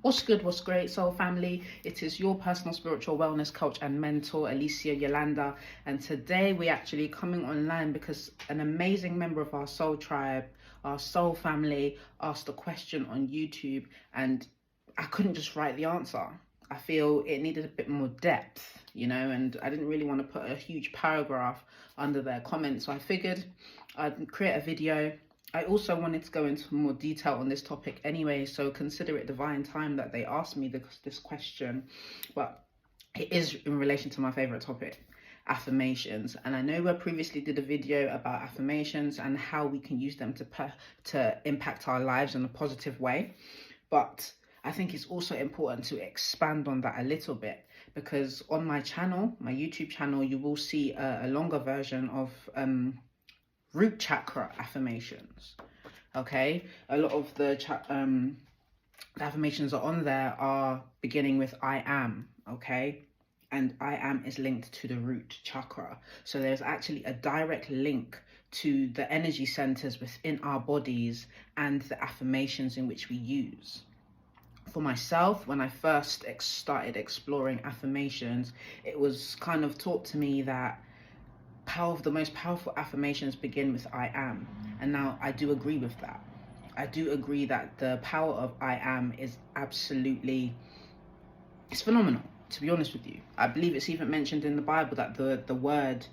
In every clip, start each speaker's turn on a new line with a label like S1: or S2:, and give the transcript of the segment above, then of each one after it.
S1: What's good, what's great, soul family? It is your personal spiritual wellness coach and mentor, Alicia Yolanda. And today we're actually coming online because an amazing member of our soul tribe, our soul family, asked a question on YouTube, and I couldn't just write the answer. I feel it needed a bit more depth, and I didn't really want to put a huge paragraph under their comments. So I figured I'd create a video. I also wanted to go into more detail on this topic anyway, so consider it divine time that they asked me this question. But it is in relation to my favorite topic, affirmations. And I know I previously did a video about affirmations and how we can use them to impact our lives in a positive way. But I think it's also important to expand on that a little bit, because on my channel, my YouTube channel, you will see a longer version of root chakra affirmations. Okay, a lot of the affirmations are on there are beginning with I am. Okay, and I am is linked to the root chakra, so there's actually a direct link to the energy centers within our bodies and the affirmations in which we use. For myself, when I first started exploring affirmations, it was kind of taught to me that the most powerful affirmations begin with I am. And now I do agree with that. I do agree that the power of I am is absolutely, it's phenomenal, to be honest with you. I believe it's even mentioned in the Bible that the word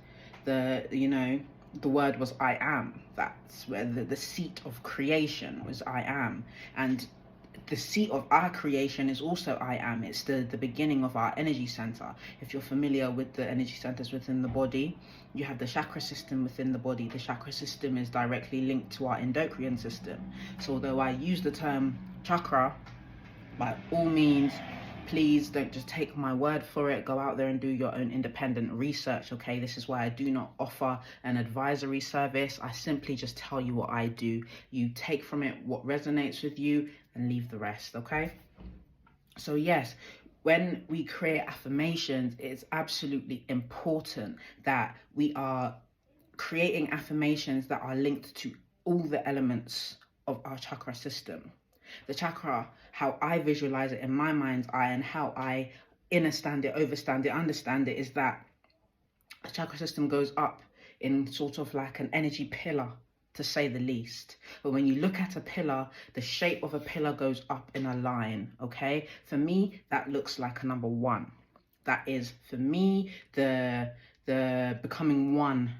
S1: was I am. That's where the seat of creation was I am. And the seat of our creation is also I am. It's the beginning of our energy center. If you're familiar with the energy centers within the body, you have the chakra system within the body. The chakra system is directly linked to our endocrine system. So although I use the term chakra, by all means, please don't just take my word for it. Go out there and do your own independent research, okay? This is why I do not offer an advisory service. I simply just tell you what I do. You take from it what resonates with you and leave the rest, okay? So yes, when we create affirmations, it's absolutely important that we are creating affirmations that are linked to all the elements of our chakra system. The chakra, how I visualize it in my mind's eye and how I understand it, understand it, is that the chakra system goes up in sort of like an energy pillar, to say the least. But when you look at a pillar, the shape of a pillar goes up in a line, okay? For me, that looks like a number 1. That is, for me, the becoming one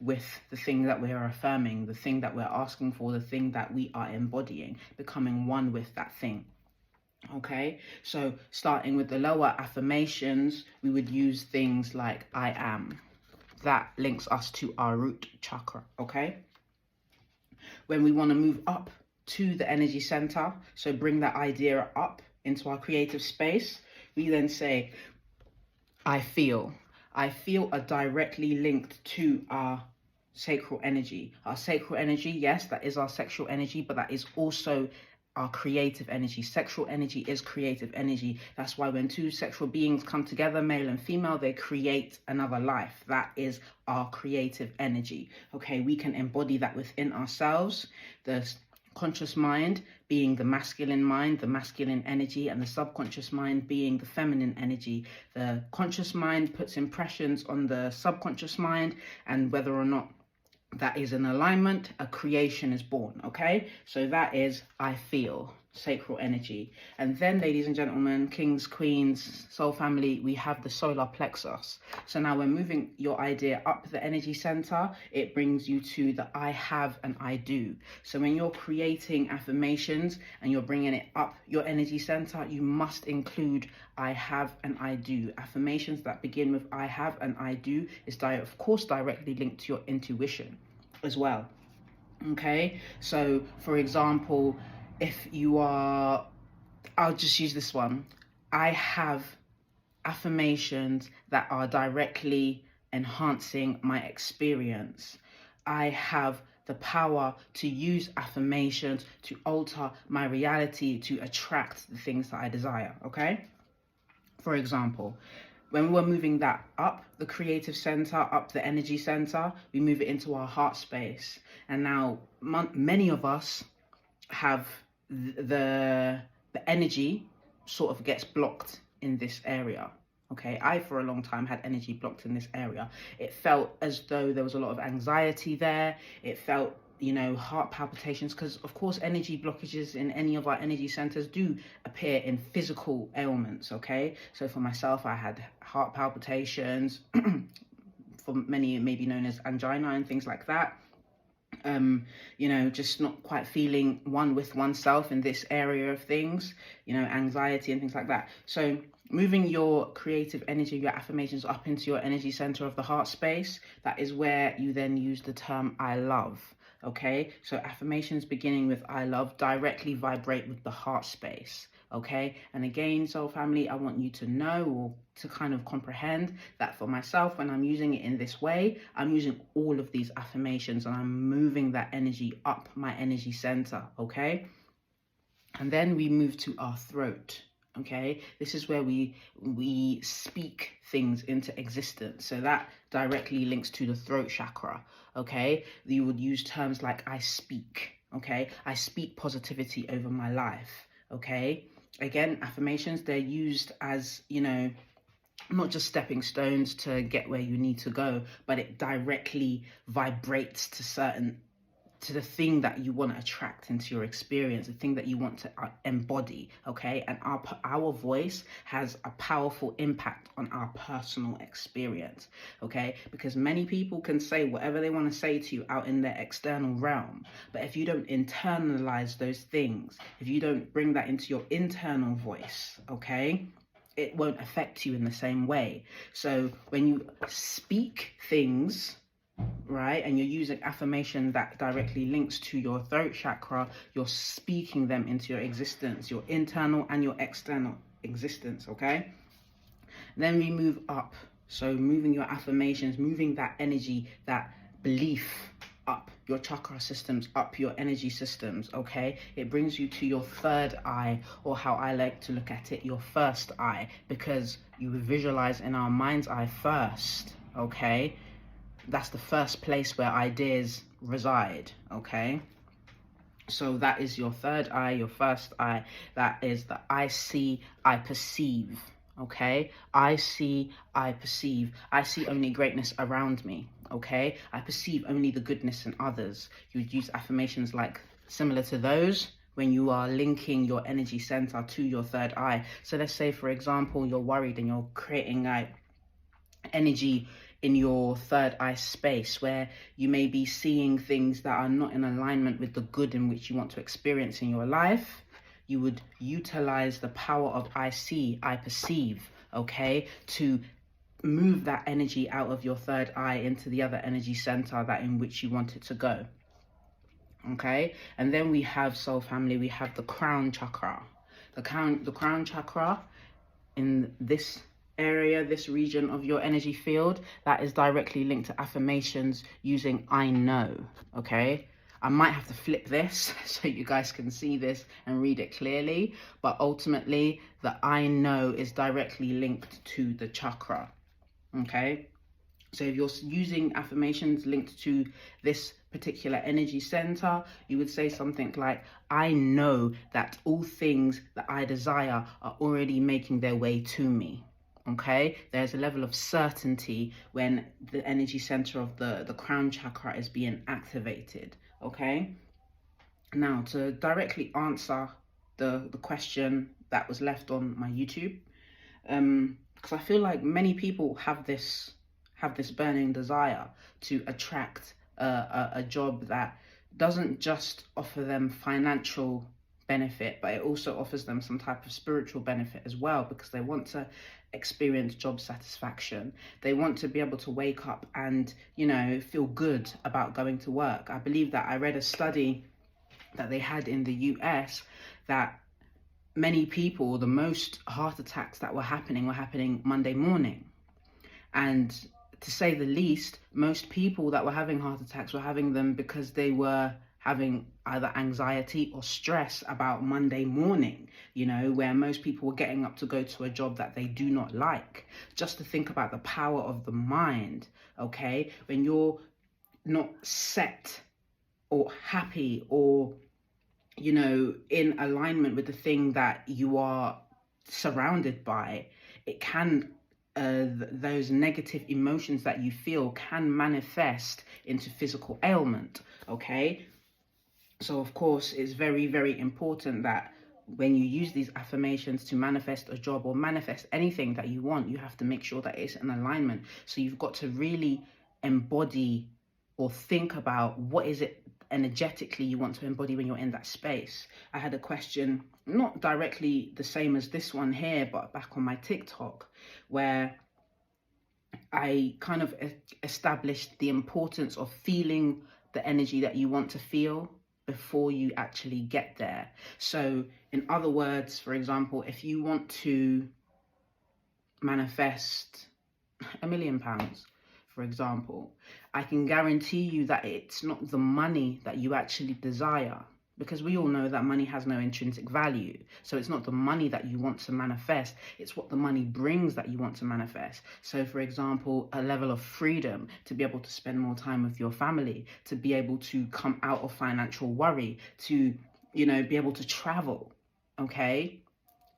S1: with the thing that we're affirming, the thing that we're asking for, the thing that we are embodying, becoming one with that thing. Okay, so starting with the lower affirmations, we would use things like I am. That links us to our root chakra, okay? When we want to move up to the energy center, so bring that idea up into our creative space, we then say, I feel. I feel are directly linked to our sacral energy. Our sacral energy, yes, that is our sexual energy, but that is also our creative energy. Sexual energy is creative energy. That's why when two sexual beings come together, male and female, they create another life. That is our creative energy. Okay, we can embody that within ourselves. The conscious mind being the masculine mind, the masculine energy, and the subconscious mind being the feminine energy. The conscious mind puts impressions on the subconscious mind, and whether or not that is in alignment, a creation is born, okay? So that is I feel, sacral energy. And then, ladies and gentlemen, kings, queens, soul family, we have the solar plexus. So now we're moving your idea up the energy center. It brings you to the I have and I do. So when you're creating affirmations and you're bringing it up your energy center, you must include I have and I do. Affirmations that begin with I have and I do is of course directly linked to your intuition as well. Okay, so for example, if you are, I'll just use this one. I have affirmations that are directly enhancing my experience. I have the power to use affirmations to alter my reality, to attract the things that I desire, okay? For example, when we're moving that up the creative center, up the energy center, we move it into our heart space. And now many of us have the energy sort of gets blocked in this area. Okay, I for a long time had energy blocked in this area. It felt as though there was a lot of anxiety there. It felt, you know, heart palpitations, because of course energy blockages in any of our energy centers do appear in physical ailments. Okay, so for myself, I had heart palpitations. For many, it may be known as angina and things like that. You know, just not quite feeling one with oneself in this area of things, you know, anxiety and things like that. So moving your creative energy, your affirmations up into your energy center of the heart space, that is where you then use the term I love. Okay, so affirmations beginning with I love directly vibrate with the heart space. Okay, and again, soul family, I want you to know, or to kind of comprehend, that for myself, when I'm using it in this way, I'm using all of these affirmations and I'm moving that energy up my energy center. Okay, and then we move to our throat. Okay, this is where we speak things into existence. So that directly links to the throat chakra. Okay, you would use terms like I speak. Okay, I speak positivity over my life. Okay, again, affirmations, they're used as, you know, not just stepping stones to get where you need to go, but it directly vibrates to the thing that you want to attract into your experience, the thing that you want to embody. Okay, and our voice has a powerful impact on our personal experience. Okay, because many people can say whatever they want to say to you out in their external realm, but if you don't internalize those things, if you don't bring that into your internal voice, okay, it won't affect you in the same way. So when you speak things, right, and you're using affirmation that directly links to your throat chakra, you're speaking them into your existence, your internal and your external existence. Okay, then we move up. So moving your affirmations, moving that energy, that belief up your chakra systems, up your energy systems. Okay, it brings you to your third eye, or how I like to look at it, your first eye, because you visualize in our mind's eye first. Okay, that's the first place where ideas reside. Okay, so that is your third eye, your first eye. That is the I see, I perceive. Okay, I see, I perceive. I see only greatness around me. Okay, I perceive only the goodness in others. You would use affirmations like similar to those when you are linking your energy center to your third eye. So let's say, for example, you're worried and you're creating like energy in your third eye space where you may be seeing things that are not in alignment with the good in which you want to experience in your life. You would utilize the power of I see, I perceive, okay, to move that energy out of your third eye into the other energy center that in which you want it to go. Okay, and then we have, soul family, we have the crown chakra. The crown chakra in this area, this region of your energy field, that is directly linked to affirmations using I know. Okay, I might have to flip this so you guys can see this and read it clearly, but ultimately the I know is directly linked to the chakra. Okay, so if you're using affirmations linked to this particular energy center, you would say something like, I know that all things that I desire are already making their way to me. Okay, there's a level of certainty when the energy center of the crown chakra is being activated. Okay, now to directly answer the question that was left on my YouTube, because I feel like many people have this burning desire to attract a job that doesn't just offer them financial benefit, but it also offers them some type of spiritual benefit as well, because they want to experience job satisfaction. They want to be able to wake up and, you know, feel good about going to work. I believe that I read a study that they had in the US that many people, the most heart attacks that were happening Monday morning. And to say the least, most people that were having heart attacks were having them because they were having either anxiety or stress about Monday morning, you know, where most people were getting up to go to a job that they do not like. Just to think about the power of the mind, okay? When you're not set or happy or, you know, in alignment with the thing that you are surrounded by, it can those negative emotions that you feel can manifest into physical ailment. Okay, so of course it's very, very important that when you use these affirmations to manifest a job or manifest anything that you want, you have to make sure that it's in alignment. So you've got to really embody or think about what is it energetically you want to embody when you're in that space. I had a question, not directly the same as this one here, but back on my TikTok, where I kind of established the importance of feeling the energy that you want to feel before you actually get there. So in other words, for example, if you want to manifest £1 million, for example, I can guarantee you that it's not the money that you actually desire, because we all know that money has no intrinsic value. So it's not the money that you want to manifest, it's what the money brings that you want to manifest. So for example, a level of freedom to be able to spend more time with your family, to be able to come out of financial worry, to, you know, be able to travel, okay?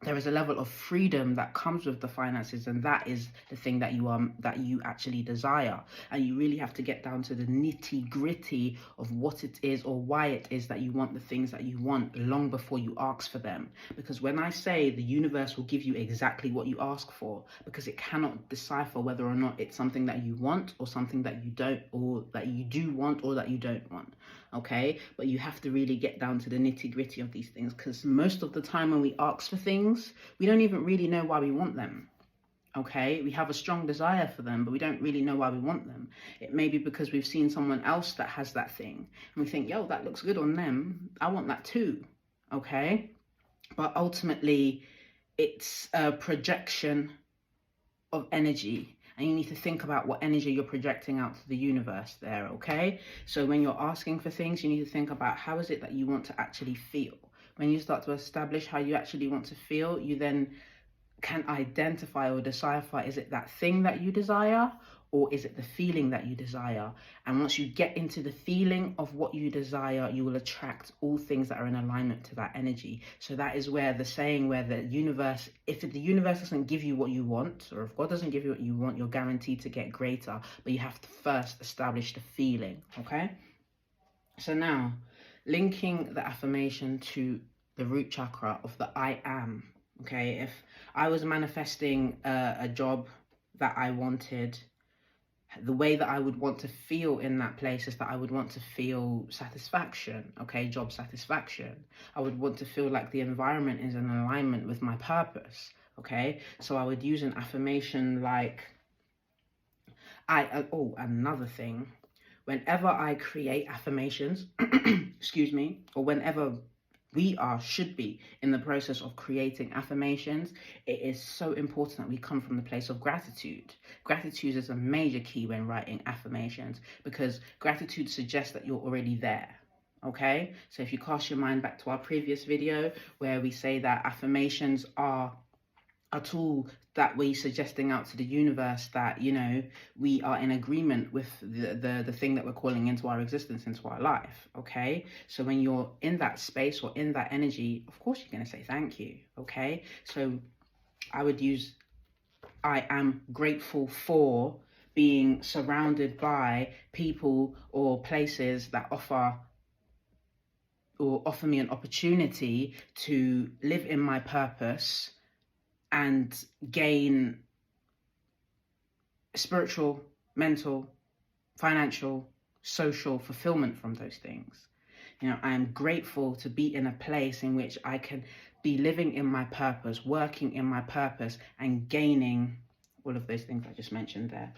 S1: There is a level of freedom that comes with the finances, and that is the thing that you actually desire. And you really have to get down to the nitty gritty of what it is or why it is that you want the things that you want long before you ask for them. Because when I say the universe will give you exactly what you ask for, because it cannot decipher whether or not it's something that you want or something that you don't, or that you do want or that you don't want. Okay, but you have to really get down to the nitty gritty of these things, because most of the time when we ask for things, we don't even really know why we want them. Okay, we have a strong desire for them, but we don't really know why we want them. It may be because we've seen someone else that has that thing and we think, yo, that looks good on them, I want that too. Okay, but ultimately it's a projection of energy, and you need to think about what energy you're projecting out to the universe there. Okay, so when you're asking for things, you need to think about how is it that you want to actually feel. When you start to establish how you actually want to feel, you then can identify or decipher, is it that thing that you desire, or is it the feeling that you desire? And once you get into the feeling of what you desire, you will attract all things that are in alignment to that energy. So that is where the saying, where the universe, if the universe doesn't give you what you want, or if God doesn't give you what you want, you're guaranteed to get greater, but you have to first establish the feeling. Okay, so now linking the affirmation to the root chakra of the I am. Okay, if I was manifesting a job that I wanted, the way that I would want to feel in that place is that I would want to feel satisfaction, okay, job satisfaction. I would want to feel like the environment is in alignment with my purpose, okay? So I would use an affirmation like, another thing, whenever I create affirmations, excuse me, or whenever we should be in the process of creating affirmations, it is so important that we come from the place of gratitude. Gratitude is a major key when writing affirmations, because gratitude suggests that you're already there. Okay, so if you cast your mind back to our previous video where we say that affirmations are a tool that we're suggesting out to the universe that, you know, we are in agreement with the thing that we're calling into our existence, into our life. Okay, so when you're in that space or in that energy, of course you're going to say thank you. Okay, so I would use, I am grateful for being surrounded by people or places that offer me an opportunity to live in my purpose and gain spiritual, mental, financial, social fulfillment from those things. You know, I am grateful to be in a place in which I can be living in my purpose, working in my purpose, and gaining all of those things I just mentioned there.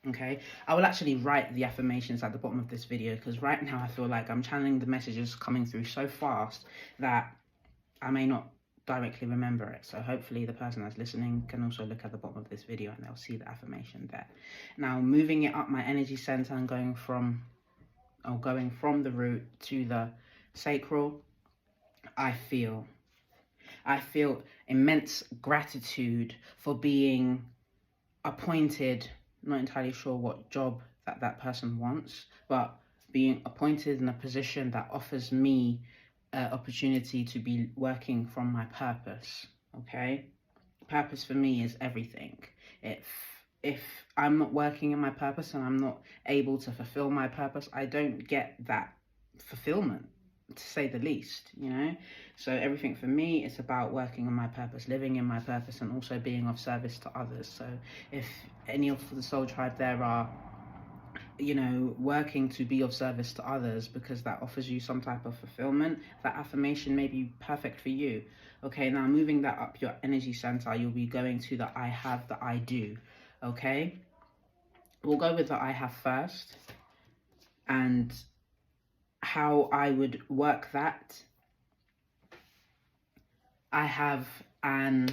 S1: Okay, I will actually write the affirmations at the bottom of this video, because right now I feel like I'm channeling the messages coming through so fast that I may not directly remember it. So hopefully the person that's listening can also look at the bottom of this video and they'll see the affirmation there. Now moving it up my energy center and going from the root to the sacral, I feel immense gratitude for being appointed, not entirely sure what job that person wants, but being appointed in a position that offers me opportunity to be working from my purpose. okay? Purpose for me is everything. If I'm not working in my purpose and I'm not able to fulfill my purpose, I don't get that fulfillment, to say the least, you know? So everything for me is about working on my purpose, living in my purpose, and also being of service to others. So if any of the soul tribe there are, you know, working to be of service to others because that offers you some type of fulfillment, that affirmation may be perfect for you. Okay, now moving that up your energy center, you'll be going to the I have, the I do. Okay, we'll go with the I have first, and how I would work that. I have an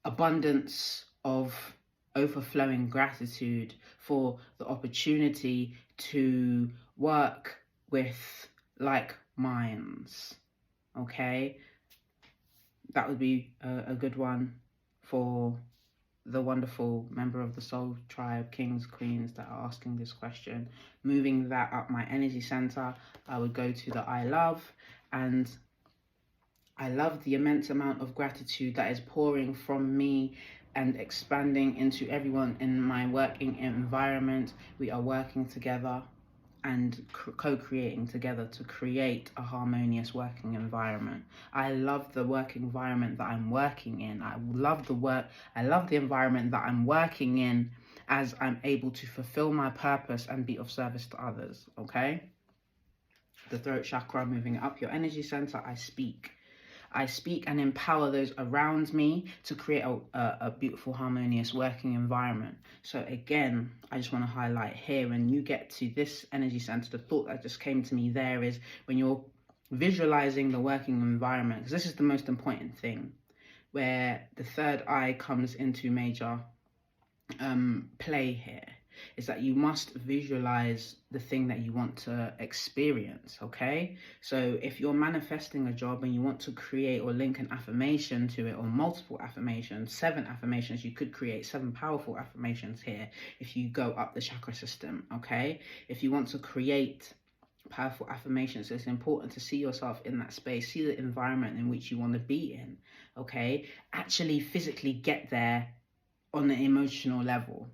S1: abundance of overflowing gratitude for the opportunity to work with like minds. Okay, that would be a good one for the wonderful member of the soul tribe, kings, queens, that are asking this question. Moving that up my energy center, I would go to the I love, and I love the immense amount of gratitude that is pouring from me and expanding into everyone in my working environment. We are working together and co-creating together to create a harmonious working environment. I love the work environment that I'm working in. I love the environment that I'm working in, as I'm able to fulfill my purpose and be of service to others. Okay, the throat chakra, moving up your energy center, I speak and empower those around me to create a beautiful, harmonious working environment. So again, I just want to highlight here, when you get to this energy center, the thought that just came to me there is, when you're visualizing the working environment, because this is the most important thing, where the third eye comes into major play here, is that you must visualize the thing that you want to experience. Okay, so if you're manifesting a job and you want to create or link an affirmation to it, or multiple affirmations, 7 affirmations, you could create 7 powerful affirmations here if you go up the chakra system. Okay, if you want to create powerful affirmations, it's important to see yourself in that space, see the environment in which you want to be in. Okay, actually physically get there on an emotional level,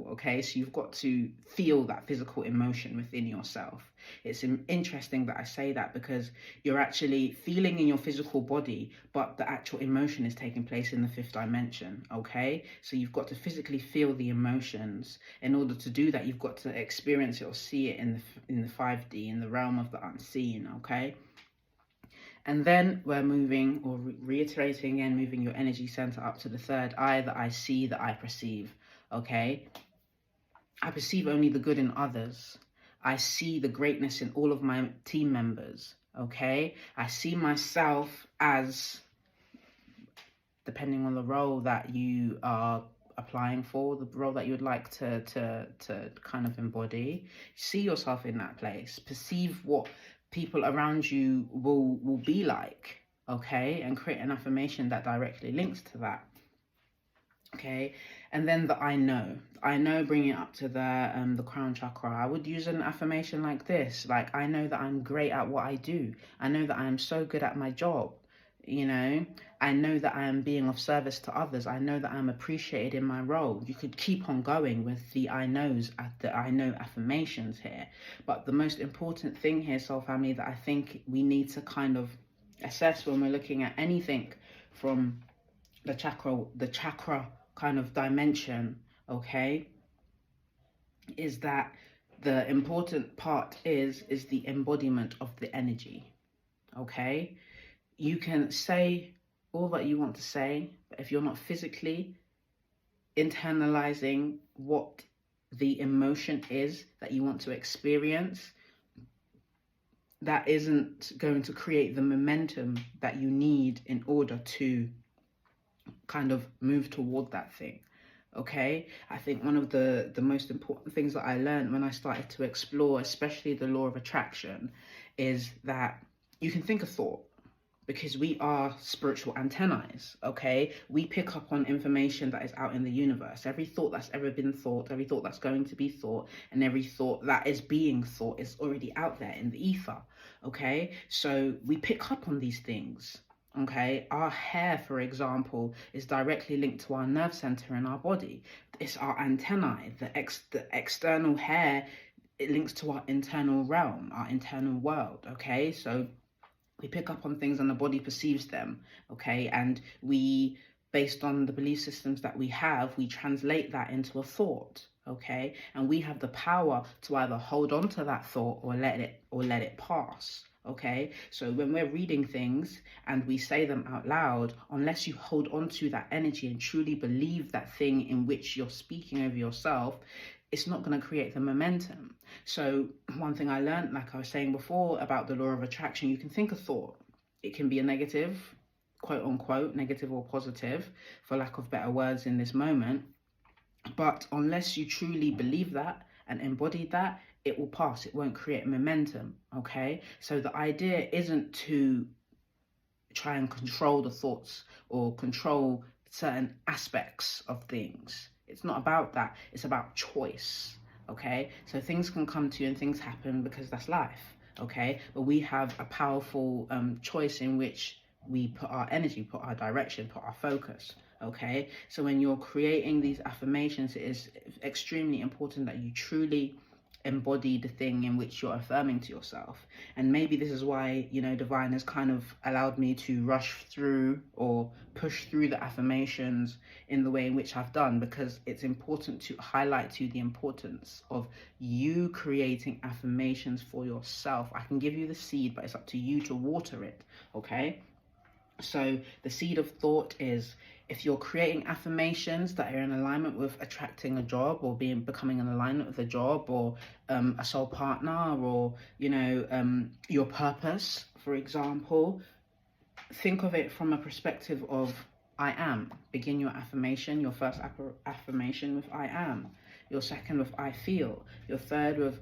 S1: okay? So you've got to feel that physical emotion within yourself. It's interesting that I say that, because you're actually feeling in your physical body, but the actual emotion is taking place in the 5th dimension. Okay, so you've got to physically feel the emotions. In order to do that, you've got to experience it or see it in the 5D, in the realm of the unseen. Okay, and then we're moving, or reiterating again, moving your energy center up to the third eye, that I see, that I perceive. Okay, I perceive only the good in others. I see the greatness in all of my team members. Okay, I see myself as, depending on the role that you are applying for, the role that you would like to kind of embody, see yourself in that place, perceive what people around you will be like. Okay, and create an affirmation that directly links to that. Okay, and then the I know, bringing it up to the crown chakra, I would use an affirmation like this, like, I know that I'm great at what I do. I know that I am so good at my job. You know, I know that I am being of service to others. I know that I'm appreciated in my role. You could keep on going with the I knows, the I know affirmations here. But the most important thing here, soul family, that I think we need to kind of assess when we're looking at anything from the chakra kind of dimension, okay, is that the important part is the embodiment of the energy. Okay, you can say all that you want to say, but if you're not physically internalizing what the emotion is that you want to experience, that isn't going to create the momentum that you need in order to kind of move toward that thing. Okay, I think one of the most important things that I learned when I started to explore, especially the law of attraction, is that you can think a thought, because we are spiritual antennae. Okay, we pick up on information that is out in the universe. Every thought that's ever been thought, every thought that's going to be thought, and every thought that is being thought is already out there in the ether. Okay, so we pick up on these things. Okay, our hair, for example, is directly linked to our nerve center in our body. It's our antennae. The external hair, it links to our internal realm, our internal world. Okay, so we pick up on things and the body perceives them. Okay, and we, based on the belief systems that we have, we translate that into a thought. Okay, and we have the power to either hold on to that thought or let it pass. Okay, so when we're reading things and we say them out loud, unless you hold on to that energy and truly believe that thing in which you're speaking over yourself, it's not going to create the momentum. So one thing I learned, like I was saying before, about the law of attraction, you can think a thought. It can be a negative, quote unquote, negative or positive, for lack of better words in this moment. But unless you truly believe that and embody that, it will pass. It won't create momentum. Okay, so the idea isn't to try and control the thoughts or control certain aspects of things. It's not about that. It's about choice. Okay, so things can come to you and things happen because that's life. Okay, but we have a powerful choice in which we put our energy, put our direction, put our focus. Okay, so when you're creating these affirmations, it is extremely important that you truly embody the thing in which you're affirming to yourself. And maybe this is why, you know, divine has kind of allowed me to rush through or push through the affirmations in the way in which I've done, because it's important to highlight to you the importance of you creating affirmations for yourself. I can give you the seed, but it's up to you to water it. Okay, so the seed of thought is, if you're creating affirmations that are in alignment with attracting a job or becoming in alignment with a job or a soul partner, or, you know, your purpose, for example, think of it from a perspective of I am. Begin your affirmation, your first affirmation with I am. Your second with I feel. Your third with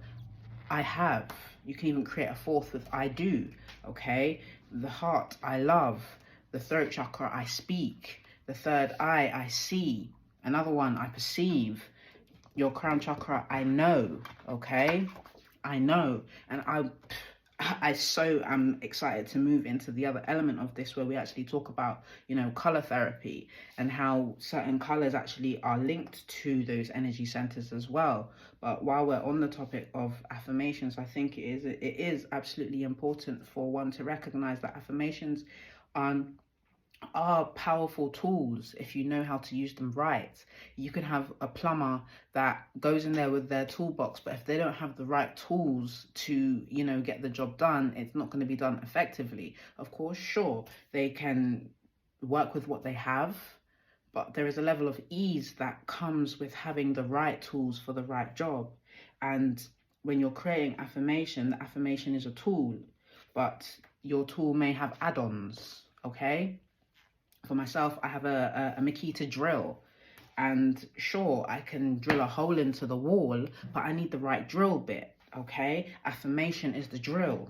S1: I have. You can even create a fourth with I do. Okay, the heart, I love. The throat chakra, I speak. The third eye, I see. Another one, I perceive. Your crown chakra, I know. Okay, I know. And I so am excited to move into the other element of this, where we actually talk about, you know, color therapy and how certain colors actually are linked to those energy centers as well. But while we're on the topic of affirmations, I think it is absolutely important for one to recognize that affirmations are powerful tools if you know how to use them right. You can have a plumber that goes in there with their toolbox, but if they don't have the right tools to, you know, get the job done, it's not going to be done effectively. Of course, sure, they can work with what they have, but there is a level of ease that comes with having the right tools for the right job. And when you're creating affirmation, the affirmation is a tool, but your tool may have add-ons. Okay, for myself, I have a Makita drill, and sure, I can drill a hole into the wall, but I need the right drill bit. Okay, affirmation is the drill.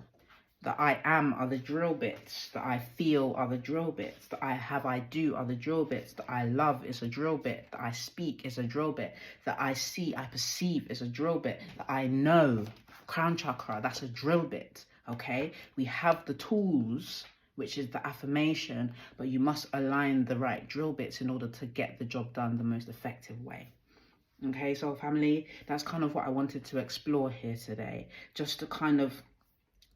S1: The I am are the drill bits. The I feel are the drill bits. The I have, I do are the drill bits. The I love is a drill bit. The I speak is a drill bit. The I see, I perceive is a drill bit. The I know, crown chakra, that's a drill bit. Okay, we have the tools, which is the affirmation, but you must align the right drill bits in order to get the job done the most effective way. Okay, so family, that's kind of what I wanted to explore here today, just to kind of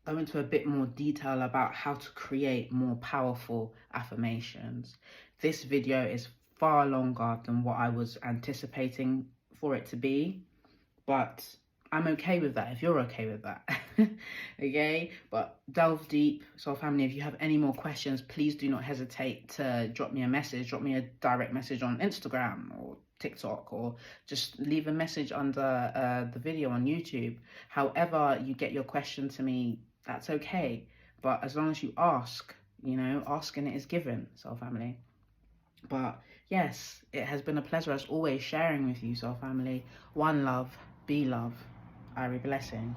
S1: go into a bit more detail about how to create more powerful affirmations. This video is far longer than what I was anticipating for it to be, but I'm okay with that if you're okay with that. Okay, but delve deep. So family, if you have any more questions, please do not hesitate to drop me a message, drop me a direct message on Instagram or TikTok, or just leave a message under the video on YouTube. However you get your question to me, that's okay, but as long as you ask, you know, asking it is given, soul family. But yes, it has been a pleasure as always sharing with you, soul family. One love, be love. Ari blessings.